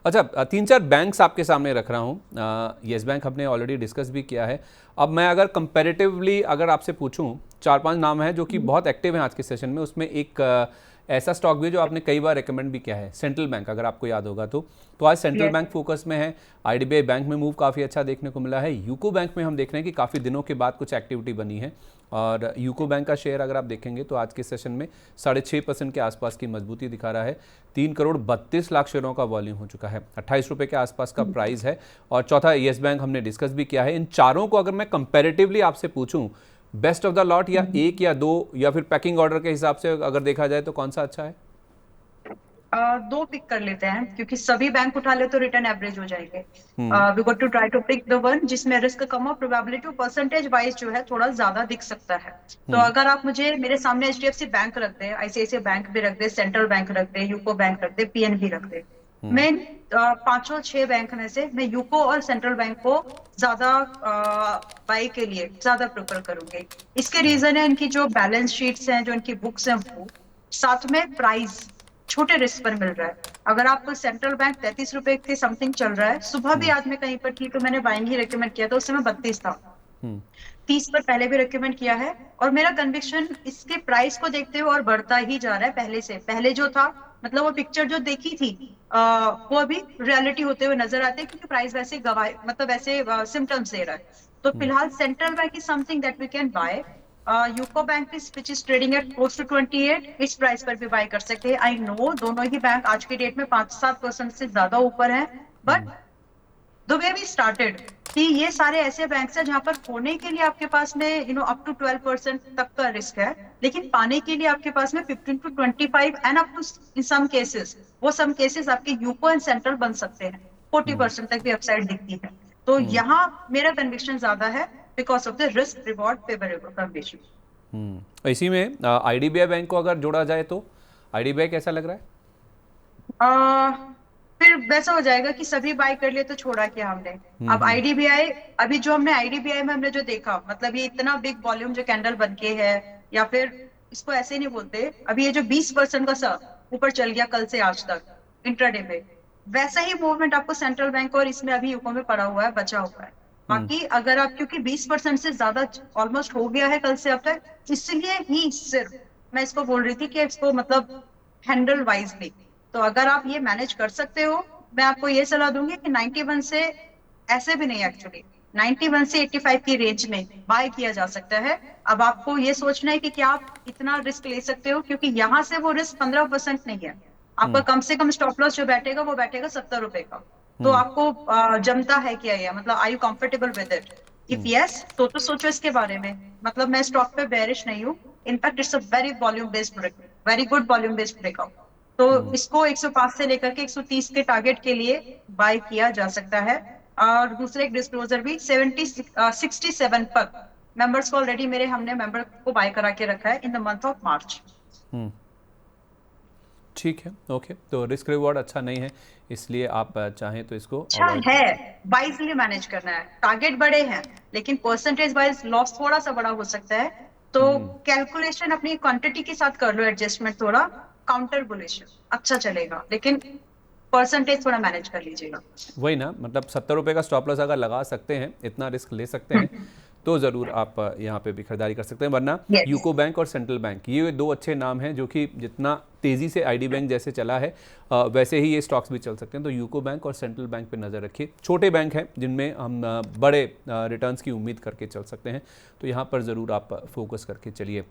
अच्छा, तीन चार बैंक्स आपके सामने रख रहा हूँ। येस बैंक हमने ऑलरेडी डिस्कस भी किया है। अब मैं अगर कंपैरेटिवली अगर आपसे पूछूं, चार पांच नाम हैं जो कि बहुत एक्टिव हैं आज के सेशन में, उसमें एक ऐसा स्टॉक भी जो आपने कई बार रिकमेंड भी किया है, सेंट्रल बैंक, अगर आपको याद होगा तो आज सेंट्रल यस। बैंक फोकस में है। आईडीबीआई बैंक में मूव काफ़ी अच्छा देखने को मिला है। यूको बैंक में हम देख रहे हैं कि काफ़ी दिनों के बाद कुछ एक्टिविटी बनी है, और यूको बैंक का शेयर अगर आप देखेंगे तो आज के सेशन में 6.5% के आसपास की मजबूती दिखा रहा है। 3 करोड़ 32 लाख शेयरों का वॉल्यूम हो चुका है, 28 रुपये के आसपास का प्राइस है। और चौथा येस बैंक हमने डिस्कस भी किया है। इन चारों को अगर मैं कंपैरेटिवली आपसे पूछूं, बेस्ट ऑफ द लॉट, या एक या दो, या फिर पैकिंग ऑर्डर के हिसाब से अगर देखा जाए तो कौन सा अच्छा है? दो पिक कर लेते हैं क्योंकि सभी बैंक उठा ले तो रिटर्न एवरेज हो जाएंगे। Hmm. We got to try to pick the one जिसमें रिस्क कम और प्रोबेबिलिटी परसेंटेज वाइज जो है थोड़ा ज्यादा दिख सकता है। तो हम्म। अगर आप मुझे मेरे सामने एचडीएफसी बैंक रख दे, आईसीआईसीआई बैंक भी रख दे, सेंट्रल बैंक रख दे, यूको बैंक रख दे, पीएनबी रख दे, हम्म। मैं पांचों छह बैंक में से मैं यूको और सेंट्रल बैंक को ज्यादा बाई के लिए ज्यादा प्रेफर करूंगी। इसके रीजन है इनकी जो बैलेंस शीट्स हैं, जो इनकी बुक्स हैं, वो साथ में प्राइस छोटे रिस्क पर मिल रहा है। अगर आपको सेंट्रल बैंक 33 रुपए के समथिंग चल रहा है, सुबह भी हम्म। आज मैं कहीं पर थी तो मैंने बाइंग ही रिकमेंड किया था, उस समय 32 था। हम्म। 30 पर पहले भी रिकमेंड किया है, और मेरा कन्विक्शन इसके प्राइस को देखते हुए और बढ़ता ही जा रहा है। पहले से पहले जो था, मतलब वो पिक्चर जो देखी थी वो अभी रियलिटी होते हुए नजर आते हैं, क्योंकि प्राइस वैसे गवाह मतलब वैसे सिम्टम्स दे रहा है। तो हम्म। फिलहाल central bank is something that we can buy. UCO bank is which is trading at close to 28, इस प्राइस पर भी बाय कर सकते हैं। आई नो दोनों ही बैंक आज की डेट में 5-7% से ज्यादा ऊपर है, but the way we started कि ये सारे ऐसे बैंक हैं जहां पर होने के लिए आपके पास में अप टू 12% तक का रिस्क है, लेकिन पाने के लिए आपके पास में 15 to 25 and up to in some cases, वो सम केसेस आपके यूको एंड सेंट्रल बन सकते हैं। 40% तक भी अपसाइड दिखती है। तो यहाँ मेरा कन्विक्शन ज्यादा है because of the risk reward favourable conviction. इसी में आईडीबीआई बैंक को अगर जोड़ा जाए तो आईडीबीआई कैसा लग रहा है? आ, फिर वैसा हो जाएगा कि सभी बाय कर लिए तो छोड़ा क्या हमने। अब हम्म। आईडीबीआई, अभी जो हमने आईडीबीआई में हमने जो देखा, मतलब ये इतना बिग वॉल्यूम जो कैंडल बन के है, या फिर इसको ऐसे नहीं बोलते, अभी ये जो 20% का सा ऊपर चल गया कल से आज तक इंट्राडे में, वैसा ही मूवमेंट आपको सेंट्रल बैंक और इसमें अभी यूको में पड़ा हुआ है, बचा हुआ है। हम्म। बाकी अगर आप, क्योंकि 20% से ज्यादा ऑलमोस्ट हो गया है कल से अब तक, इसलिए ही सिर्फ मैं इसको बोल रही थी कि इसको मतलब हैंडल वाइजली। तो अगर आप ये मैनेज कर सकते हो, मैं आपको ये सलाह दूंगी कि 91 से, ऐसे भी नहीं एक्चुअली, 91 से 85 की रेंज में बाय किया जा सकता है। अब आपको ये सोचना है कि क्या आप इतना रिस्क ले सकते हो, क्योंकि यहाँ से वो रिस्क 15% नहीं है। आपका हम्म। कम से कम स्टॉप लॉस जो बैठेगा वो बैठेगा 70 रुपए का। तो हम्म। आपको जमता है क्या ये, मतलब I you comfortable with it? If hmm. Yes तो सोचो इसके बारे में। मतलब मैं स्टॉक पे बेरिश नहीं हूँ। In fact it's a very volume based, very good volume based breakout. तो हम्म। इसको 105 से लेकर के 130 के टारगेट के लिए बाय किया जा सकता है। और दूसरे एक डिस्क्लोजर भी 67 पर मेंबर्स को ऑलरेडी मेरे, हमने मेंबर को बाय करा के रखा है in the month of March. Hmm. ठीक है, ओके। तो रिस्क रिवॉर्ड अच्छा नहीं है, इसलिए आप चाहें तो इसको अच्छा अवॉइड है, कर। वाइजली मैनेज करना है। टारगेट बड़े हैं लेकिन परसेंटेज वाइज लॉस थोड़ा सा बड़ा हो सकता है। तो हम्म। कैलकुलेशन अपनी क्वांटिटी के साथ कर लो एडजस्टमेंट, थोड़ा काउंटर बुलिश अच्छा चलेगा, लेकिन परसेंटेज थोड़ा मैनेज कर लीजिएगा। वही ना, मतलब 70 रुपये का स्टॉप लॉस अगर लगा सकते हैं, इतना रिस्क ले सकते हैं, तो ज़रूर आप यहाँ पे भी खरीदारी कर सकते हैं। वरना यस। यूको बैंक और सेंट्रल बैंक, ये दो अच्छे नाम हैं जो कि जितना तेज़ी से आईडी बैंक जैसे चला है वैसे ही ये स्टॉक्स भी चल सकते हैं। तो यूको बैंक और सेंट्रल बैंक पे नज़र रखिए। छोटे बैंक हैं जिनमें हम बड़े रिटर्न्स की उम्मीद करके चल सकते हैं, तो यहाँ पर ज़रूर आप फोकस करके चलिए।